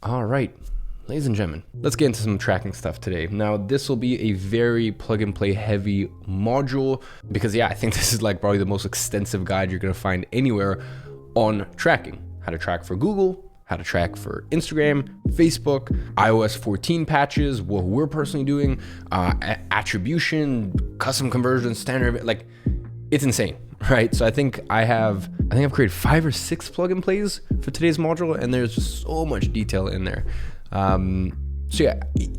All right, ladies and gentlemen, let's get into some tracking stuff today. Now, this will be a very plug and play heavy module because I think this is like probably the most extensive guide you're gonna find anywhere on tracking. How to track for Google, how to track for Instagram, Facebook, iOS 14 patches, what we're personally doing, attribution, custom conversion, standard, like it's insane, right? So I think I've created 5 or 6 plug and plays for today's module, and there's just so much detail in there.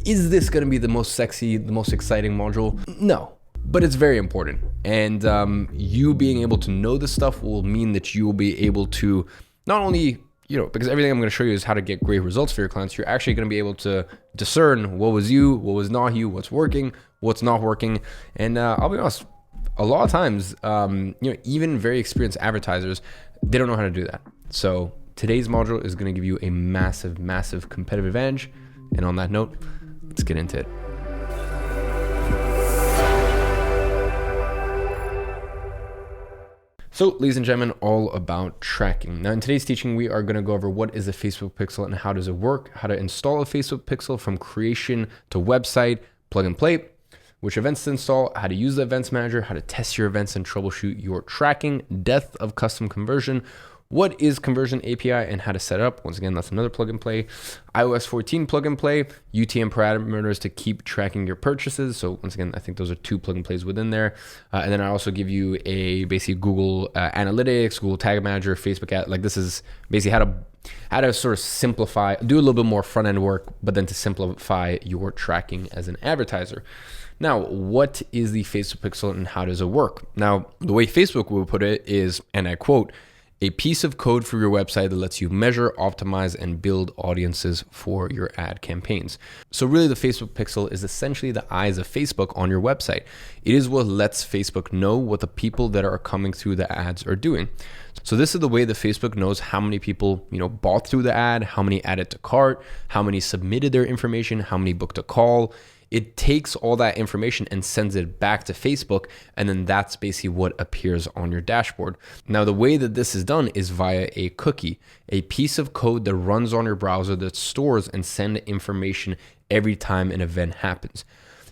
Is this gonna be the most sexy, the most exciting module? No, but it's very important. And you being able to know this stuff will mean that you will be able to not only, because everything I'm gonna show you is how to get great results for your clients, you're actually gonna be able to discern what was you, what was not you, what's working, what's not working. And I'll be honest, a lot of times, even very experienced advertisers, they don't know how to do that. So today's module is going to give you a massive, massive competitive advantage. And on that note, let's get into it. So, ladies and gentlemen, all about tracking. Now, in today's teaching, we are going to go over what is a Facebook pixel and how does it work, how to install a Facebook pixel from creation to website, plug and play, which events to install, how to use the events manager, how to test your events and troubleshoot your tracking, depth of custom conversion, what is conversion API and how to set it up. Once again, that's another plug and play. iOS 14 plug and play, UTM parameters to keep tracking your purchases. So once again, I think those are 2 plug and plays within there. And then I also give you a basically Google Analytics, Google Tag Manager, Facebook ad. Like this is basically how to sort of simplify, do a little bit more front end work, but then to simplify your tracking as an advertiser. Now, what is the Facebook pixel and how does it work? Now, the way Facebook will put it is, and I quote, a piece of code for your website that lets you measure, optimize, and build audiences for your ad campaigns. So really the Facebook pixel is essentially the eyes of Facebook on your website. It is what lets Facebook know what the people that are coming through the ads are doing. So this is the way that Facebook knows how many people, bought through the ad, how many added to cart, how many submitted their information, how many booked a call. It takes all that information and sends it back to Facebook, and then that's basically what appears on your dashboard. Now, the way that this is done is via a cookie, a piece of code that runs on your browser that stores and sends information every time an event happens.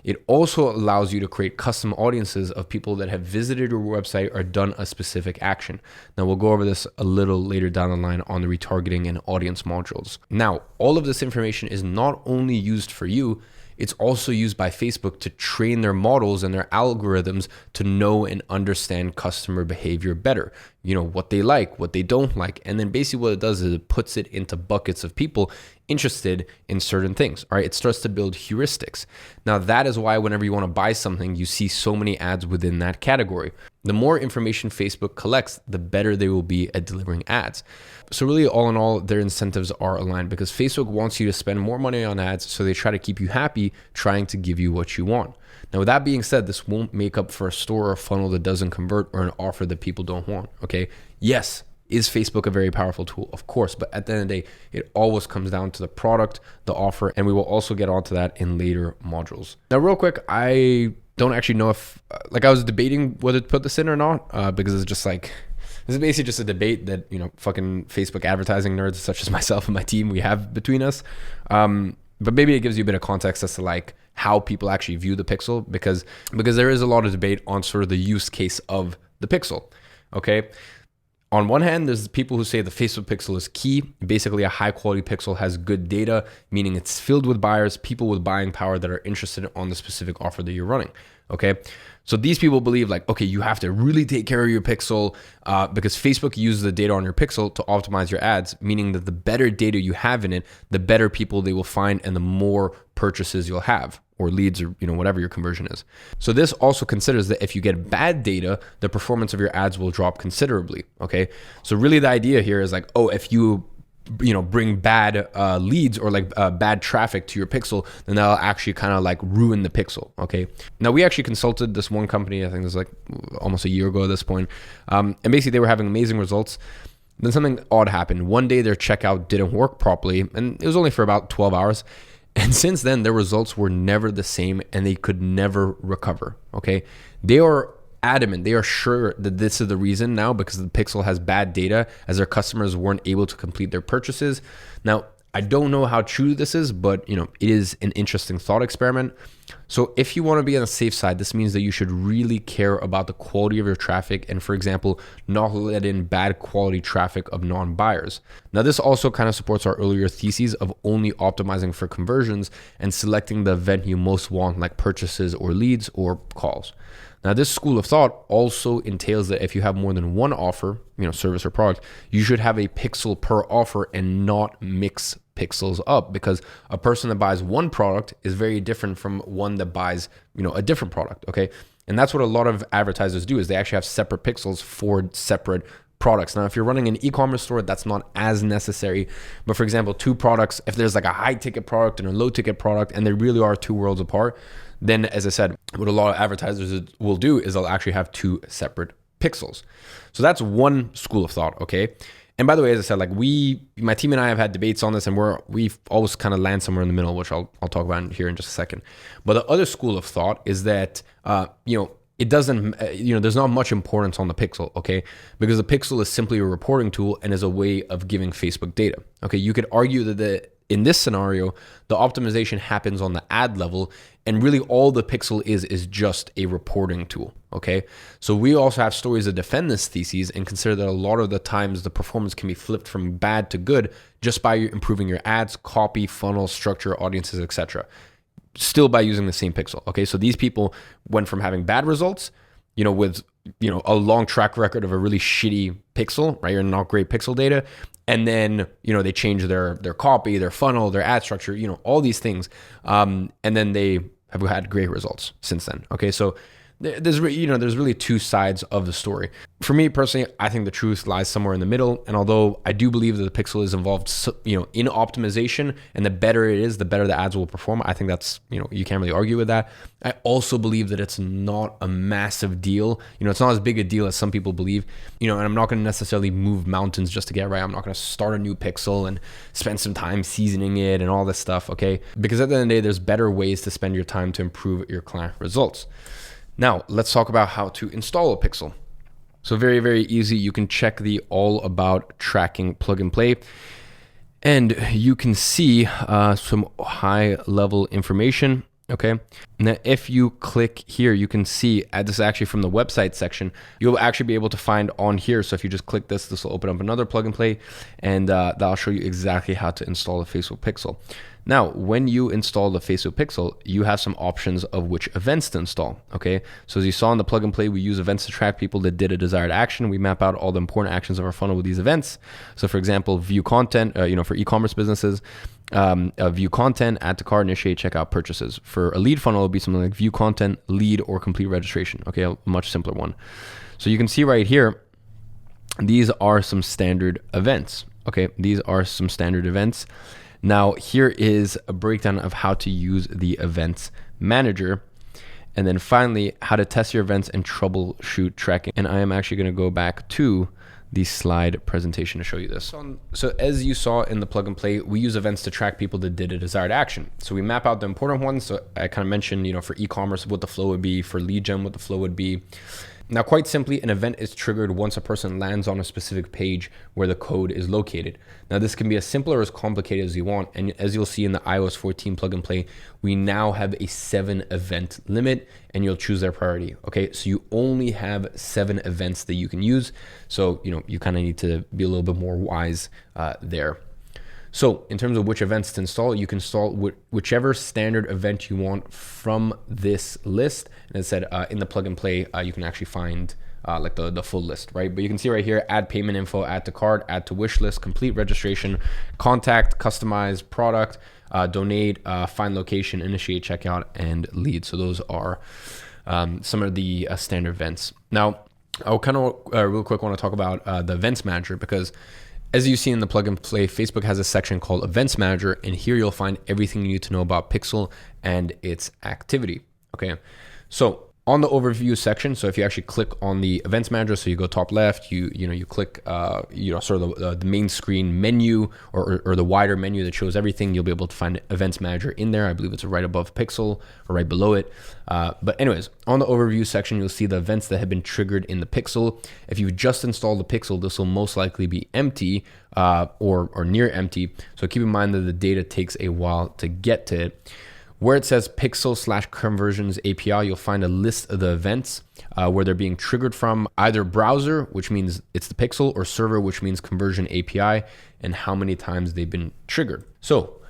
It also allows you to create custom audiences of people that have visited your website or done a specific action. Now, we'll go over this a little later down the line on the retargeting and audience modules. Now, all of this information is not only used for you, it's also used by Facebook to train their models and their algorithms to know and understand customer behavior better. What they like, what they don't like. And then basically what it does is it puts it into buckets of people interested in certain things. All right, it starts to build heuristics. Now that is why whenever you want to buy something, you see so many ads within that category. The more information Facebook collects, the better they will be at delivering ads. So really, all in all, their incentives are aligned because Facebook wants you to spend more money on ads, so they try to keep you happy, trying to give you what you want. Now, with that being said, this won't make up for a store or a funnel that doesn't convert or an offer that people don't want, okay? Yes, is Facebook a very powerful tool? Of course, but at the end of the day, it always comes down to the product, the offer, and we will also get onto that in later modules. Now, real quick, I don't actually know if, I was debating whether to put this in or not, because it's just like, this is basically just a debate that, fucking Facebook advertising nerds such as myself and my team, we have between us. But maybe it gives you a bit of context as to how people actually view the pixel, because there is a lot of debate on sort of the use case of the pixel, okay? On one hand, there's people who say the Facebook pixel is key. Basically, a high quality pixel has good data, meaning it's filled with buyers, people with buying power that are interested on the specific offer that you're running, okay? So these people believe you have to really take care of your pixel because Facebook uses the data on your pixel to optimize your ads, meaning that the better data you have in it, the better people they will find and the more purchases you'll have, or leads, or whatever your conversion is. So this also considers that if you get bad data, the performance of your ads will drop considerably, okay? So really the idea here is if you bring bad leads or bad traffic to your pixel, then that'll actually kind of ruin the pixel, okay? Now, we actually consulted this one company, I think it was almost a year ago at this point, and basically they were having amazing results. Then something odd happened. One day their checkout didn't work properly, and it was only for about 12 hours. And since then, their results were never the same and they could never recover, okay? They are adamant, they are sure that this is the reason now because the pixel has bad data as their customers weren't able to complete their purchases. Now, I don't know how true this is, but it is an interesting thought experiment. So if you want to be on the safe side, this means that you should really care about the quality of your traffic and, for example, not let in bad quality traffic of non-buyers. Now, this also kind of supports our earlier theses of only optimizing for conversions and selecting the event you most want, like purchases or leads or calls. Now, this school of thought also entails that if you have more than one offer, service or product, you should have a pixel per offer and not mix pixels up, because a person that buys one product is very different from one that buys, a different product, okay? And that's what a lot of advertisers do, is they actually have separate pixels for separate products. Now, if you're running an e-commerce store, that's not as necessary. But for example, two products, if there's like a high ticket product and a low ticket product, and they really are two worlds apart, then as I said, what a lot of advertisers will do is they'll actually have two separate pixels. So that's one school of thought, okay? And by the way, as I said, like my team and I have had debates on this, and we've always kind of land somewhere in the middle, which I'll talk about here in just a second. But the other school of thought is that, it doesn't, there's not much importance on the pixel, okay? Because the pixel is simply a reporting tool and is a way of giving Facebook data, okay? You could argue that in this scenario, the optimization happens on the ad level, and really all the pixel is just a reporting tool, okay? So we also have stories that defend this thesis and consider that a lot of the times the performance can be flipped from bad to good just by improving your ads, copy, funnel, structure, audiences, etc. Still by using the same pixel, okay? So these people went from having bad results, with a long track record of a really shitty pixel, right? Or not great pixel data. And then, they change their copy, their funnel, their ad structure, all these things. And then they have had great results since then. Okay. So there's really two sides of the story. For me personally, I think the truth lies somewhere in the middle. And although I do believe that the pixel is involved, in optimization, and the better it is, the better the ads will perform. I think that's, you can't really argue with that. I also believe that it's not a massive deal. It's not as big a deal as some people believe, and I'm not going to necessarily move mountains just to get right. I'm not going to start a new pixel and spend some time seasoning it and all this stuff. Okay. Because at the end of the day, there's better ways to spend your time to improve your client results. Now, let's talk about how to install a pixel. So very, very easy. You can check the all about tracking plug and play, and you can see some high level information. Okay. Now, if you click here, you can see this is actually from the website section. You'll actually be able to find on here. So if you just click this will open up another plug and play, and that'll show you exactly how to install the Facebook Pixel. Now, when you install the Facebook Pixel, you have some options of which events to install, okay? So as you saw in the plug and play, we use events to track people that did a desired action. We map out all the important actions of our funnel with these events. So for example, view content, for e-commerce businesses, view content, add to cart, initiate, checkout, purchases. For a lead funnel, it would be something like view content, lead, or complete registration, okay? A much simpler one. So you can see right here, these are some standard events, okay? These are some standard events. Now, here is a breakdown of how to use the events manager. And then finally, how to test your events and troubleshoot tracking. And I am actually going to go back to the slide presentation to show you this. So as you saw in the plug and play, we use events to track people that did a desired action. So we map out the important ones. So I kind of mentioned, for e-commerce, what the flow would be, for lead gen, what the flow would be. Now, quite simply, an event is triggered once a person lands on a specific page where the code is located. Now, this can be as simple or as complicated as you want. And as you'll see in the iOS 14 plug and play, we now have a 7 event limit, and you'll choose their priority. Okay, so you only have 7 events that you can use. So, you kind of need to be a little bit more wise there. So in terms of which events to install, you can install whichever standard event you want from this list. And as I said, in the plug and play, you can actually find like the full list, right? But you can see right here, add payment info, add to cart, add to wish list, complete registration, contact, customize product, donate, find location, initiate checkout, and lead. So those are some of the standard events. Now, I'll kind of real quick want to talk about the events manager, because as you see in the plug and play, Facebook has a section called Events Manager, and here you'll find everything you need to know about Pixel and its activity. Okay, so On the overview section, so if you actually click on the events manager, so you go top left, you click sort of the main screen menu or the wider menu that shows everything, you'll be able to find events manager in there. I believe it's right above Pixel or right below it. But anyways, on the overview section, you'll see the events that have been triggered in the Pixel. If you just installed the Pixel, this will most likely be empty or near empty. So keep in mind that the data takes a while to get to it. Where it says Pixel/conversions API, you'll find a list of the events where they're being triggered from, either browser, which means it's the Pixel, or server, which means conversion API, and how many times they've been triggered. So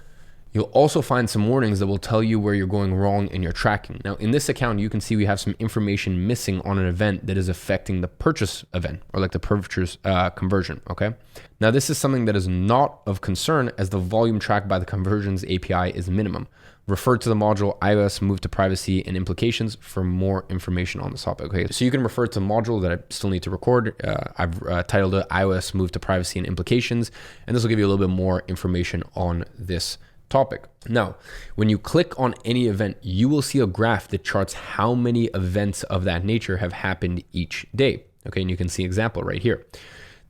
you'll also find some warnings that will tell you where you're going wrong in your tracking. Now, in this account, you can see we have some information missing on an event that is affecting the purchase event, or like the purchase conversion, okay? Now, this is something that is not of concern, as the volume tracked by the conversions API is minimum. Refer to the module iOS Move to Privacy and Implications for more information on this topic. Okay, so you can refer to the module that I still need to record. I've titled it iOS Move to Privacy and Implications, and this will give you a little bit more information on this topic. Now, when you click on any event, you will see a graph that charts how many events of that nature have happened each day. Okay, and you can see an example right here.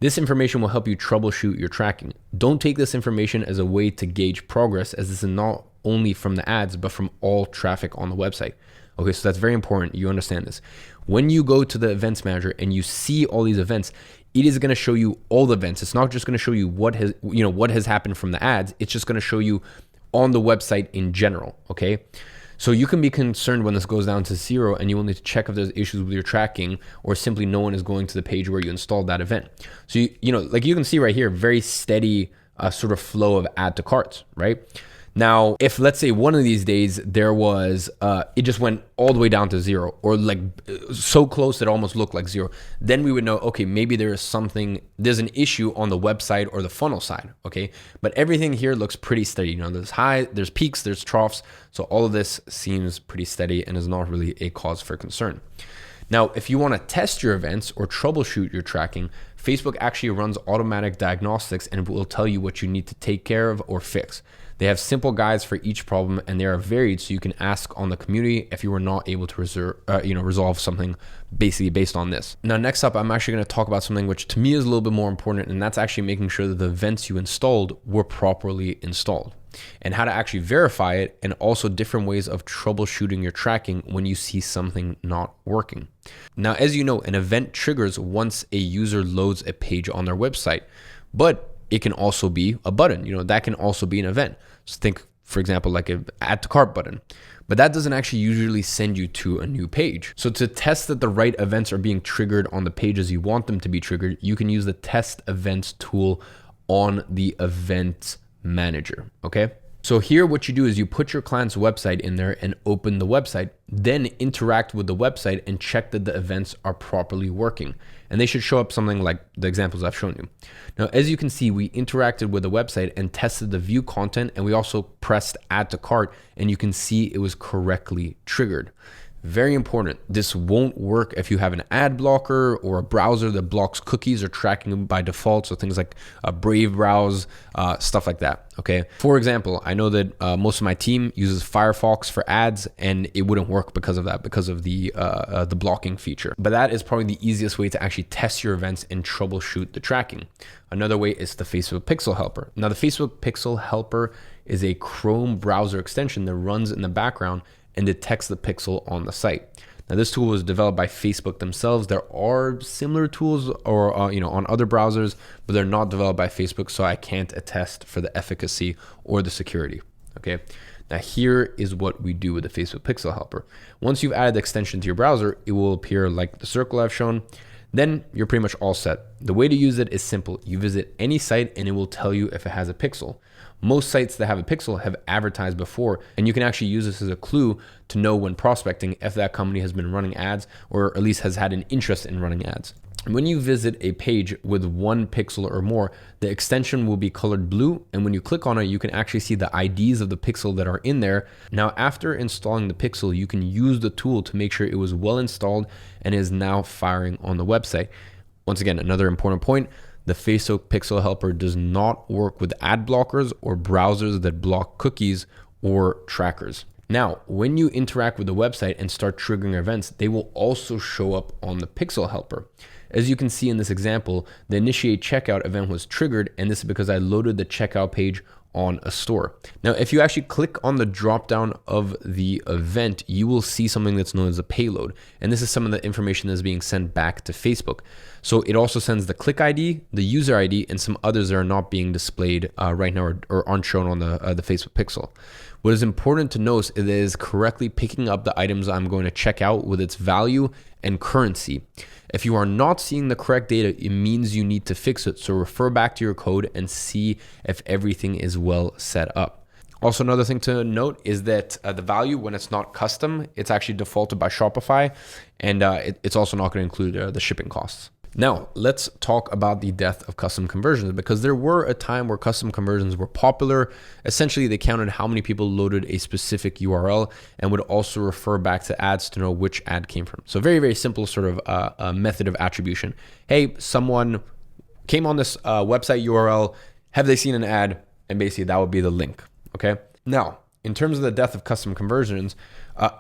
This information will help you troubleshoot your tracking. Don't take this information as a way to gauge progress, as this is not only from the ads, but from all traffic on the website. Okay, so that's very important. You understand this. When you go to the events manager and you see all these events, it is going to show you all the events. It's not just going to show you what has happened from the ads. It's just going to show you on the website in general. Okay. So you can be concerned when this goes down to 0 and you will need to check if there's issues with your tracking, or simply no one is going to the page where you installed that event. So, like you can see right here, very steady sort of flow of add to carts, right? Now, if let's say one of these days there was, it just went all the way down to 0, or like so close that it almost looked like 0, then we would know, okay, maybe there's an issue on the website or the funnel side, okay? But everything here looks pretty steady. There's peaks, there's troughs. So all of this seems pretty steady and is not really a cause for concern. Now, if you want to test your events or troubleshoot your tracking, Facebook actually runs automatic diagnostics and will tell you what you need to take care of or fix. They have simple guides for each problem, and they are varied, so you can ask on the community if you were not able to resolve something basically based on this. Now, next up, I'm actually going to talk about something which to me is a little bit more important, and that's actually making sure that the events you installed were properly installed, and how to actually verify it, and also different ways of troubleshooting your tracking when you see something not working. Now, as you know, an event triggers once a user loads a page on their website, but it can also be a button. That can also be an event. So think, for example, like an add to cart button, but that doesn't actually usually send you to a new page. So to test that the right events are being triggered on the pages you want them to be triggered, you can use the test events tool on the event manager, okay? So here what you do is you put your client's website in there and open the website, then interact with the website and check that the events are properly working. And they should show up something like the examples I've shown you. Now, as you can see, we interacted with the website and tested the view content, and we also pressed add to cart, and you can see it was correctly triggered. Very important. This won't work if you have an ad blocker or a browser that blocks cookies or tracking by default. So things like Brave Browse, stuff like that. Okay. For example, I know that most of my team uses Firefox for ads, and it wouldn't work because of that, because of the blocking feature. But that is probably the easiest way to actually test your events and troubleshoot the tracking. Another way is the Facebook Pixel Helper. Now, the Facebook Pixel Helper is a Chrome browser extension that runs in the background and detects the pixel on the site. Now, this tool was developed by Facebook themselves. There are similar tools or on other browsers, but they're not developed by Facebook, so I can't attest for the efficacy or the security. Okay. Now, here is what we do with the Facebook Pixel Helper. Once you've added the extension to your browser, it will appear like the circle I've shown. Then you're pretty much all set. The way to use it is simple. You visit any site and it will tell you if it has a pixel. Most sites that have a pixel have advertised before, and you can actually use this as a clue to know when prospecting if that company has been running ads or at least has had an interest in running ads. When you visit a page with 1 pixel or more, the extension will be colored blue, and when you click on it, you can actually see the IDs of the pixel that are in there. Now, after installing the pixel, you can use the tool to make sure it was well installed and is now firing on the website. Once again, another important point, the Facebook Pixel Helper does not work with ad blockers or browsers that block cookies or trackers. Now, when you interact with the website and start triggering events, they will also show up on the Pixel helper. As you can see in this example, the initiate checkout event was triggered, and this is because I loaded the checkout page on a store. Now, if you actually click on the drop down of the event, you will see something that's known as a payload. And this is some of the information that's being sent back to Facebook. So it also sends the click ID, the user ID, and some others that are not being displayed right now or aren't shown on the Facebook Pixel. What is important to note is it is correctly picking up the items I'm going to check out with its value and currency. If you are not seeing the correct data, it means you need to fix it. So refer back to your code and see if everything is well set up. Also, another thing to note is that the value, when it's not custom, it's actually defaulted by Shopify, and it's also not going to include the shipping costs. Now, let's talk about the death of custom conversions, because there were a time where custom conversions were popular. Essentially, they counted how many people loaded a specific URL and would also refer back to ads to know which ad came from. So very, very simple sort of a method of attribution. Hey, someone came on this website URL. Have they seen an ad? And basically that would be the link. Okay. Now, in terms of the death of custom conversions,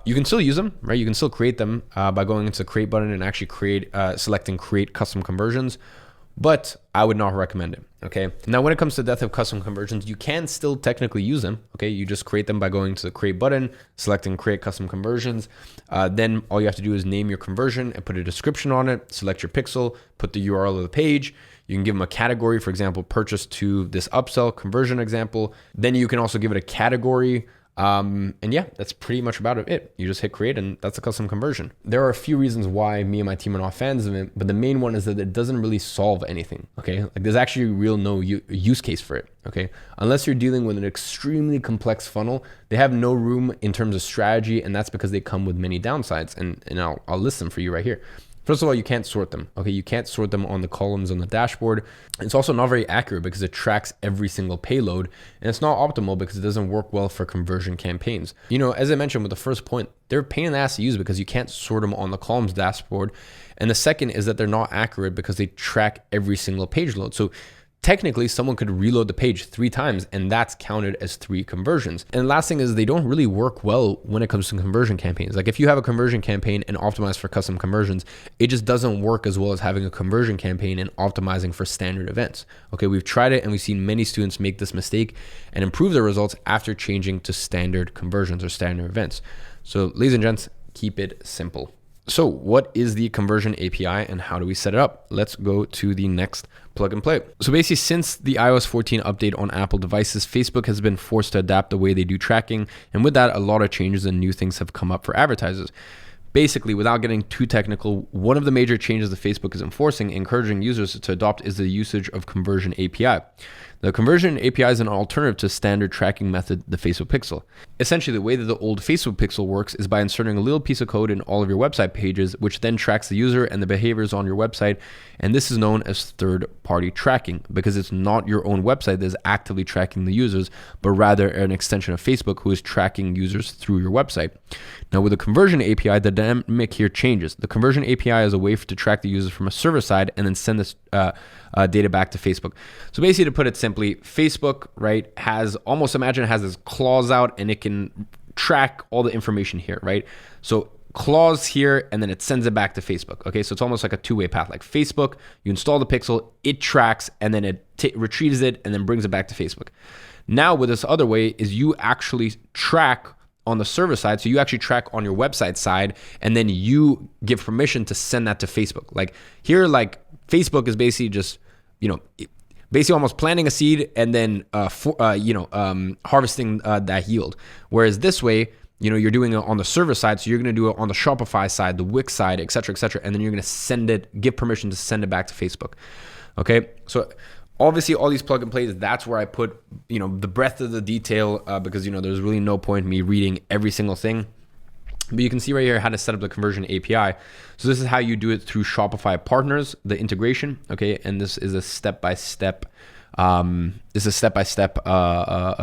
you can still use them, right? You can still create them by going into the create button and actually selecting create custom conversions, but I would not recommend it. Okay. Now, when it comes to death of custom conversions, you can still technically use them. Okay. You just create them by going to the create button, selecting create custom conversions. Then all you have to do is name your conversion and put a description on it, select your pixel, put the URL of the page. You can give them a category, for example, purchase to this upsell conversion example. Then you can also give it a category. And yeah, that's pretty much about it. You just hit create and that's a custom conversion. There are a few reasons why me and my team are not fans of it, but the main one is that it doesn't really solve anything. Okay. Like there's actually no use case for it. Okay. Unless you're dealing with an extremely complex funnel, they have no room in terms of strategy. And that's because they come with many downsides, and I'll list them for you right here. First of all, you can't sort them. Okay, you can't sort them on the columns on the dashboard. It's also not very accurate because it tracks every single payload, and it's not optimal because it doesn't work well for conversion campaigns. As I mentioned with the first point, they're a pain in the ass to use because you can't sort them on the columns dashboard. And the second is that they're not accurate because they track every single page load. So technically, someone could reload the page 3 times and that's counted as 3 conversions. And the last thing is they don't really work well when it comes to conversion campaigns. Like if you have a conversion campaign and optimize for custom conversions, it just doesn't work as well as having a conversion campaign and optimizing for standard events. Okay, we've tried it and we've seen many students make this mistake and improve their results after changing to standard conversions or standard events. So ladies and gents, keep it simple. So what is the conversion API and how do we set it up? Let's go to the next plug and play. So basically, since the iOS 14 update on Apple devices, Facebook has been forced to adapt the way they do tracking. And with that, a lot of changes and new things have come up for advertisers. Basically, without getting too technical, one of the major changes that Facebook is enforcing, encouraging users to adopt, is the usage of Conversion API. The Conversion API is an alternative to standard tracking method, the Facebook Pixel. Essentially, the way that the old Facebook Pixel works is by inserting a little piece of code in all of your website pages, which then tracks the user and the behaviors on your website. And this is known as third-party tracking because it's not your own website that is actively tracking the users, but rather an extension of Facebook who is tracking users through your website. Now, with the Conversion API, the dynamic here changes. The Conversion API is a way to track the users from a server side and then send this data back to Facebook. So basically, to put it simply, Facebook, right, has this clause out and it can track all the information here, right? So clause here, and then it sends it back to Facebook. Okay, so it's almost like a two-way path. Like Facebook, you install the pixel, it tracks, and then it retrieves it and then brings it back to Facebook. Now with this other way is you actually track on the server side. So you actually track on your website side, and then you give permission to send that to Facebook. Like here, like Facebook is basically just, basically almost planting a seed and then, harvesting that yield. Whereas this way, you're doing it on the server side. So you're going to do it on the Shopify side, the Wix side, et cetera, and then you're going to give permission to send it back to Facebook. Okay. So obviously all these plug and plays, that's where I put, the breadth of the detail, because, there's really no point in me reading every single thing. But you can see right here how to set up the Conversion API. So this is how you do it through Shopify partners, the integration. Okay. And this is a step-by-step,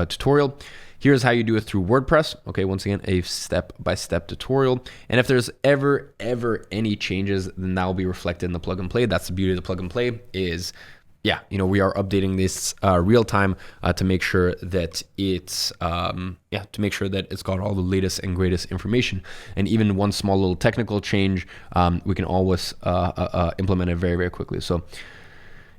tutorial. Here's how you do it through WordPress. Okay. Once again, a step-by-step tutorial. And if there's ever any changes, then that will be reflected in the plug and play. That's the beauty of the plug and play is, yeah, we are updating this real time to make sure that it's got all the latest and greatest information. And even one small little technical change, we can always implement it very, very quickly. So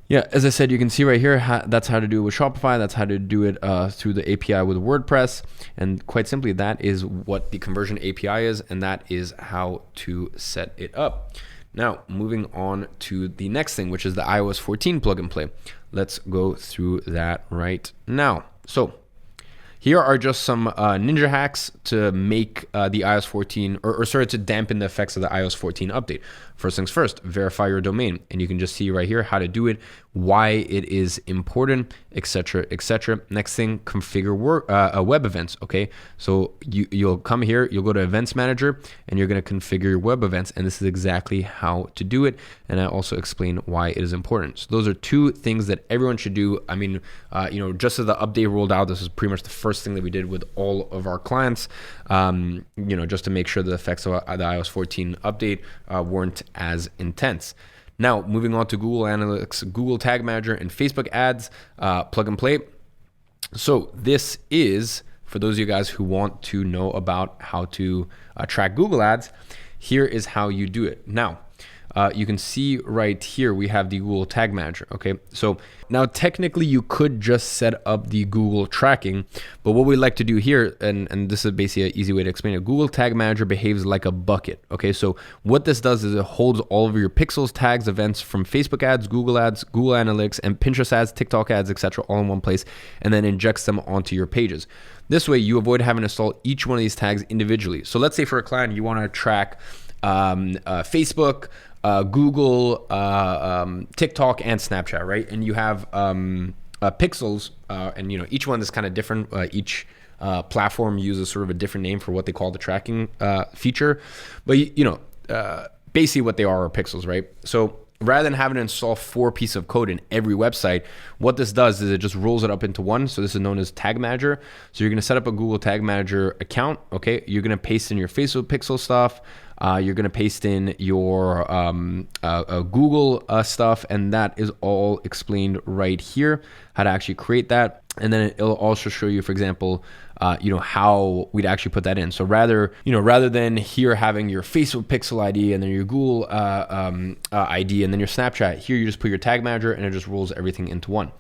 yeah, as I said, you can see right here, that's how to do it with Shopify. That's how to do it through the API with WordPress. And quite simply, that is what the conversion API is, and that is how to set it up. Now, moving on to the next thing, which is the iOS 14 plug and play. Let's go through that right now. So here are just some ninja hacks to make the iOS 14, or to dampen the effects of the iOS 14 update. First things first, verify your domain. And you can just see right here how to do it, why it is important, etc., etc. Next thing, configure web events, okay? So you'll come here, you'll go to Events Manager, and you're gonna configure your web events, and this is exactly how to do it. And I also explain why it is important. So those are two things that everyone should do. I mean, just as the update rolled out, this is pretty much the first thing that we did with all of our clients, just to make sure the effects of the iOS 14 update weren't as intense. Now, moving on to Google Analytics, Google Tag Manager, and Facebook Ads, plug and play. So this is, for those of you guys who want to know about how to track Google Ads, here is how you do it. Now, you can see right here, we have the Google Tag Manager, okay? So now technically you could just set up the Google tracking, but what we like to do here, and this is basically an easy way to explain it, Google Tag Manager behaves like a bucket, okay? So what this does is it holds all of your pixels, tags, events from Facebook ads, Google Analytics, and Pinterest ads, TikTok ads, etc., all in one place, and then injects them onto your pages. This way you avoid having to install each one of these tags individually. So let's say for a client, you wanna track Facebook, Google, TikTok, and Snapchat, right? And you have pixels, and each one is kind of different. Each platform uses sort of a different name for what they call the tracking feature, but basically what they are pixels, right? So rather than having to install 4 pieces of code in every website, what this does is it just rolls it up into one. So this is known as Tag Manager. So you're going to set up a Google Tag Manager account. Okay, you're going to paste in your Facebook pixel stuff. You're going to paste in your Google stuff, and that is all explained right here, how to actually create that. And then it'll also show you, for example, how we'd actually put that in. So rather than here having your Facebook pixel ID and then your Google ID and then your Snapchat, here you just put your Tag Manager and it just rolls everything into one.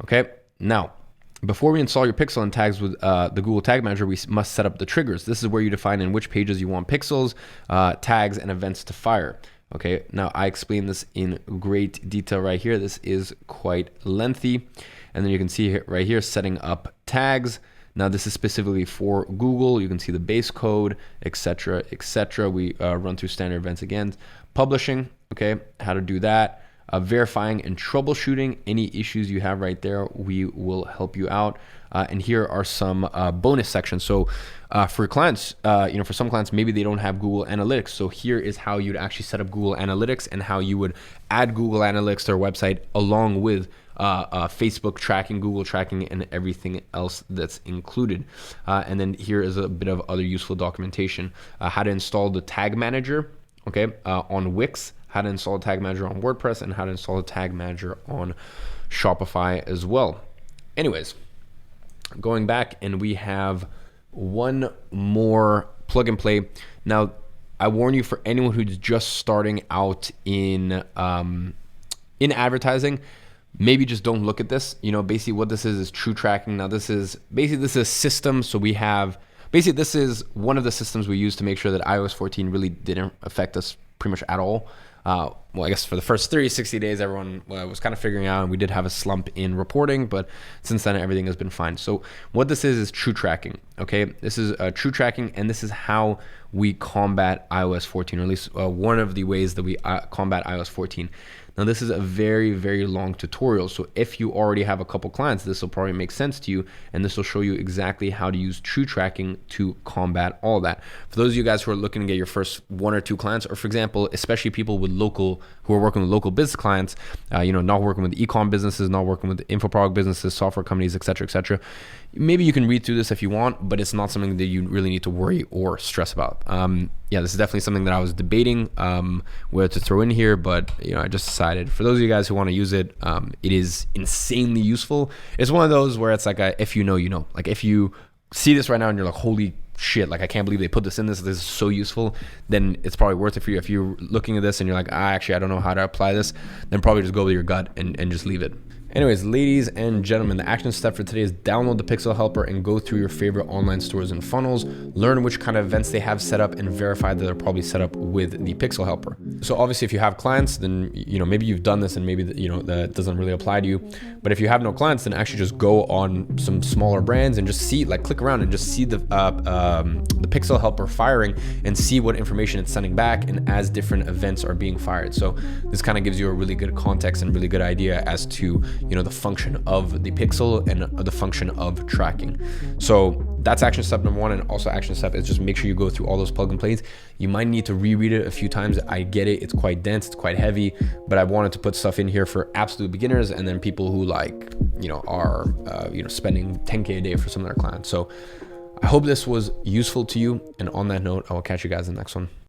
Okay, now, before we install your pixel and tags with the Google Tag Manager, we must set up the triggers. This is where you define in which pages you want pixels, tags, and events to fire. Okay, now I explain this in great detail right here. This is quite lengthy. And then you can see right here, setting up tags. Now this is specifically for Google. You can see the base code, etc., etc. We run through standard events again. Publishing, okay, how to do that. Verifying and troubleshooting any issues you have right there, we will help you out. And here are some bonus sections. So for clients, for some clients, maybe they don't have Google Analytics. So here is how you'd actually set up Google Analytics and how you would add Google Analytics to their website along with Facebook tracking, Google tracking, and everything else that's included. And then here is a bit of other useful documentation. How to install the Tag Manager, okay, on Wix, how to install a Tag Manager on WordPress, and how to install a Tag Manager on Shopify as well. Anyways, going back, and we have one more plug and play. Now, I warn you, for anyone who's just starting out in advertising, maybe just don't look at this. Basically what this is true tracking. Now this is a system. So we have, this is one of the systems we use to make sure that iOS 14 really didn't affect us pretty much at all. Well, I guess for the first 30, 60 days, everyone was kind of figuring out, and we did have a slump in reporting, but since then, everything has been fine. So what this is true tracking, okay? This is true tracking, and this is how we combat iOS 14, or at least one of the ways that we combat iOS 14. Now, this is a very, very long tutorial, so if you already have a couple clients, this will probably make sense to you, and this will show you exactly how to use true tracking to combat all that. For those of you guys who are looking to get your first 1 or 2 clients, or for example, especially people with local who are working with local business clients, not working with e-com businesses, not working with info product businesses, software companies, etc. Maybe you can read through this if you want, but it's not something that you really need to worry or stress about. This is definitely something that I was debating whether to throw in here, but I just decided for those of you guys who want to use it, it is insanely useful. It's one of those where it's like if you know, like if you see this right now and you're like, holy shit, like I can't believe they put this in this is so useful, then it's probably worth it for you. If you're looking at this and you're like, I don't know how to apply this, then probably just go with your gut and just leave it. Anyways, ladies and gentlemen, the action step for today is download the Pixel Helper and go through your favorite online stores and funnels, learn which kind of events they have set up, and verify that they're probably set up with the Pixel Helper. So obviously if you have clients, then maybe you've done this and maybe that doesn't really apply to you. But if you have no clients, then actually just go on some smaller brands and just see, like click around and just see the Pixel Helper firing and see what information it's sending back and as different events are being fired. So this kind of gives you a really good context and really good idea as to the function of the Pixel and the function of tracking. So that's action step number one. And also action step is just make sure you go through all those plug and plays. You might need to reread it a few times. I get it. It's quite dense. It's quite heavy, but I wanted to put stuff in here for absolute beginners and then people who are spending 10K a day for some of their clients. So I hope this was useful to you. And on that note, I will catch you guys in the next one.